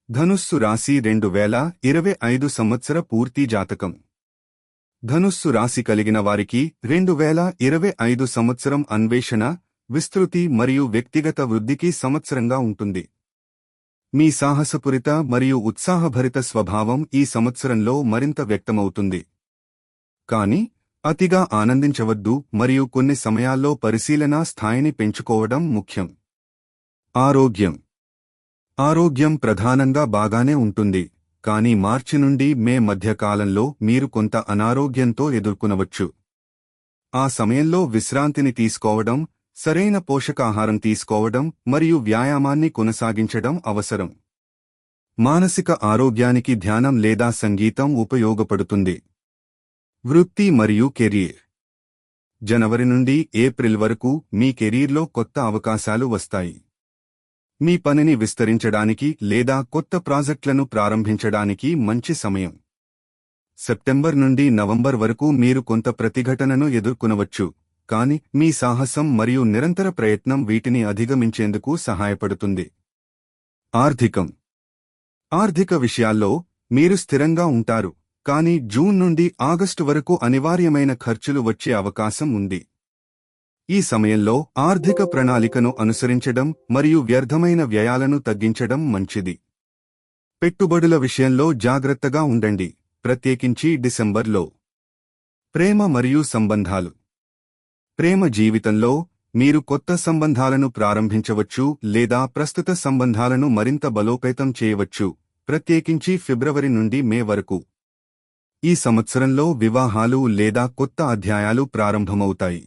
ధనుస్సు రాశి 2025 సంవత్సర పూర్తి జాతకం. ధనుస్సు రాశి కలిగిన వారికి 2025 సంవత్సరం అన్వేషణ, విస్తృతి మరియు వ్యక్తిగత వృద్ధికి సంవత్సరంగా ఉంటుంది. మీ సాహసపూరిత మరియు ఉత్సాహభరిత స్వభావం ఈ సంవత్సరంలో మరింత వ్యక్తమవుతుంది. కానీ అతిగా ఆనందించవద్దు మరియు కొన్ని సమయాల్లో పరిశీలనా స్థాయిని పెంచుకోవడం ముఖ్యం. ఆరోగ్యం ప్రధానంగా బాగానే ఉంటుంది, కానీ మార్చి నుండి మే మధ్య కాలంలో మీరు కొంత అనారోగ్యంతో ఎదుర్కొనవచ్చు. ఆ సమయంలో విశ్రాంతిని తీసుకోవడం, సరైన పోషకాహారం తీసుకోవడం మరియు వ్యాయామాన్ని కొనసాగించడం అవసరం. మానసిక ఆరోగ్యానికి ధ్యానం లేదా సంగీతం ఉపయోగపడుతుంది. వృత్తి మరియు కెరీర్. జనవరి నుండి ఏప్రిల్ వరకు మీ కెరీర్లో కొత్త అవకాశాలు వస్తాయి. మీ పనిని విస్తరించడానికి లేదా కొత్త ప్రాజెక్టులను ప్రారంభించడానికి మంచి సమయం. సెప్టెంబర్ నుండి నవంబర్ వరకు మీరు కొంత ప్రతిఘటనను ఎదుర్కొనవచ్చు, కానీ మీ సాహసం మరియు నిరంతర ప్రయత్నం వీటిని అధిగమించేందుకు సహాయపడుతుంది. ఆర్థిక విషయాల్లో మీరు స్థిరంగా ఉంటారు, కానీ జూన్ నుండి ఆగస్టు వరకు అనివార్యమైన ఖర్చులు వచ్చే అవకాశం ఉంది. ఈ సమయంలో ఆర్థిక ప్రణాళికను అనుసరించడం మరియు వ్యర్థమైన వ్యయాలను తగ్గించడం మంచిది. పెట్టుబడుల విషయంలో జాగ్రత్తగా ఉండండి, ప్రత్యేకించి డిసెంబర్లో. ప్రేమ మరియు సంబంధాలు. ప్రేమ జీవితంలో మీరు కొత్త సంబంధాలను ప్రారంభించవచ్చు లేదా ప్రస్తుత సంబంధాలను మరింత బలోపేతం చేయవచ్చు, ప్రత్యేకించి ఫిబ్రవరి నుండి మే వరకు. ఈ సంవత్సరంలో వివాహాలు లేదా కొత్త అధ్యాయాలు ప్రారంభమవుతాయి.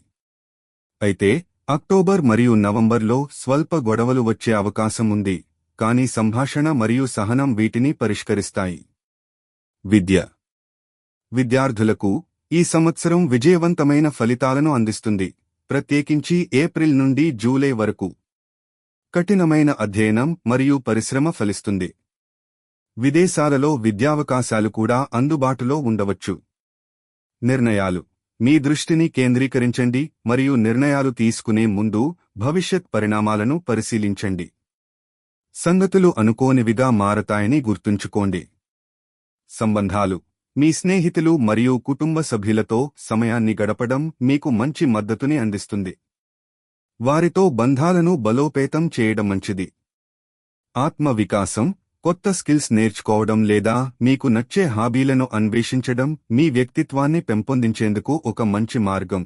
అయితే అక్టోబర్ మరియు నవంబర్లో స్వల్ప గొడవలు వచ్చే అవకాశం ఉంది, కానీ సంభాషణ మరియు సహనం వీటిని పరిష్కరిస్తాయి. విద్యార్థులకు ఈ సంవత్సరం విజయవంతమైన ఫలితాలను అందిస్తుంది, ప్రత్యేకించి ఏప్రిల్ నుండి జూలై వరకు. కఠినమైన అధ్యయనం మరియు పరిశ్రమ ఫలిస్తుంది. విదేశాలలో విద్యావకాశాలు కూడా అందుబాటులో ఉండవచ్చు. నిర్ణయాలు. మీ దృష్టిని కేంద్రీకరించండి మరియు నిర్ణయాలు తీసుకునే ముందు భవిష్యత్ పరిణామాలను పరిశీలించండి. సంగతులు అనుకోనివిగా మారతాయని గుర్తుంచుకోండి. సంబంధాలు. మీ స్నేహితులు మరియు కుటుంబ సభ్యులతో సమయాన్ని గడపడం మీకు మంచి మద్దతుని అందిస్తుంది. వారితో బంధాలను బలోపేతం చేయడం మంచిది. ఆత్మవికాసం. కొత్త స్కిల్స్ నేర్చుకోవడం లేదా మీకు నచ్చే హాబీలను అన్వేషించడం మీ వ్యక్తిత్వాన్ని పెంపొందించేందుకు ఒక మంచి మార్గం.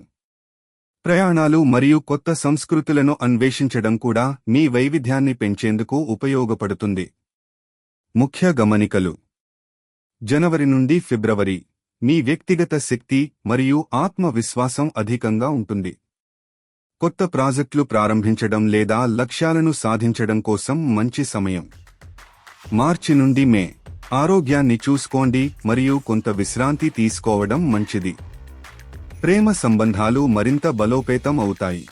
ప్రయాణాలు మరియు కొత్త సంస్కృతులను అన్వేషించడం కూడా మీ వైవిధ్యాన్ని పెంచేందుకు ఉపయోగపడుతుంది. ముఖ్య గమనికలు. జనవరి నుండి ఫిబ్రవరి మీ వ్యక్తిగత శక్తి మరియు ఆత్మవిశ్వాసం అధికంగా ఉంటుంది. కొత్త ప్రాజెక్టులు ప్రారంభించడం లేదా లక్ష్యాలను సాధించడం కోసం మంచి సమయం. మార్చి నుండి మే ఆరోగ్యాన్ని చూసుకోండి మరియు కొంత విశ్రాంతి తీసుకోవడం మంచిది. ప్రేమ సంబంధాలు మరింత బలోపేతం అవుతాయి.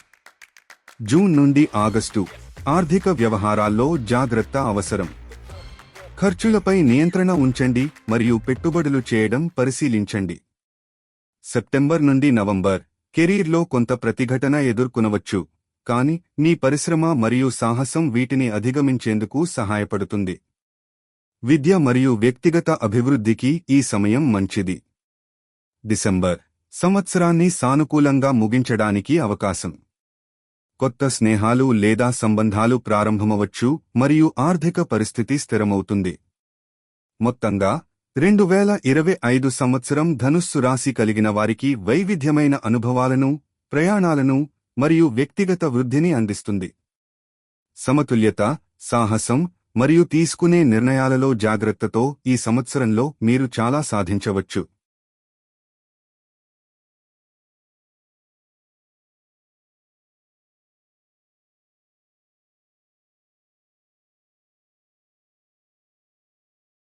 జూన్ నుండి ఆగస్టు ఆర్థిక వ్యవహారాల్లో జాగ్రత్త అవసరం. ఖర్చులపై నియంత్రణ ఉంచండి మరియు పెట్టుబడులు చేయడం పరిశీలించండి. సెప్టెంబర్ నుండి నవంబర్ కెరీర్లో కొంత ప్రతిఘటన ఎదుర్కొనవచ్చు, కానీ మీ పరిశ్రమ మరియు సాహసం వీటిని అధిగమించేందుకు సహాయపడుతుంది. విద్య మరియు వ్యక్తిగత అభివృద్ధికి ఈ సమయం మంచిది. డిసెంబర్ సంవత్సరాన్ని సానుకూలంగా ముగించడానికి అవకాశం. కొత్త స్నేహాలు లేదా సంబంధాలు ప్రారంభమవచ్చు మరియు ఆర్థిక పరిస్థితి స్థిరమవుతుంది. మొత్తంగా 2025 సంవత్సరం ధనుస్సు రాశి కలిగిన వారికి వైవిధ్యమైన అనుభవాలను, ప్రయాణాలను మరియు వ్యక్తిగత వృద్ధిని అందిస్తుంది. సమతుల్యత, సాహసం మరియు తీసుకునే నిర్ణయాలలో జాగ్రత్తతో ఈ సంవత్సరంలో మీరు చాలా సాధించవచ్చు.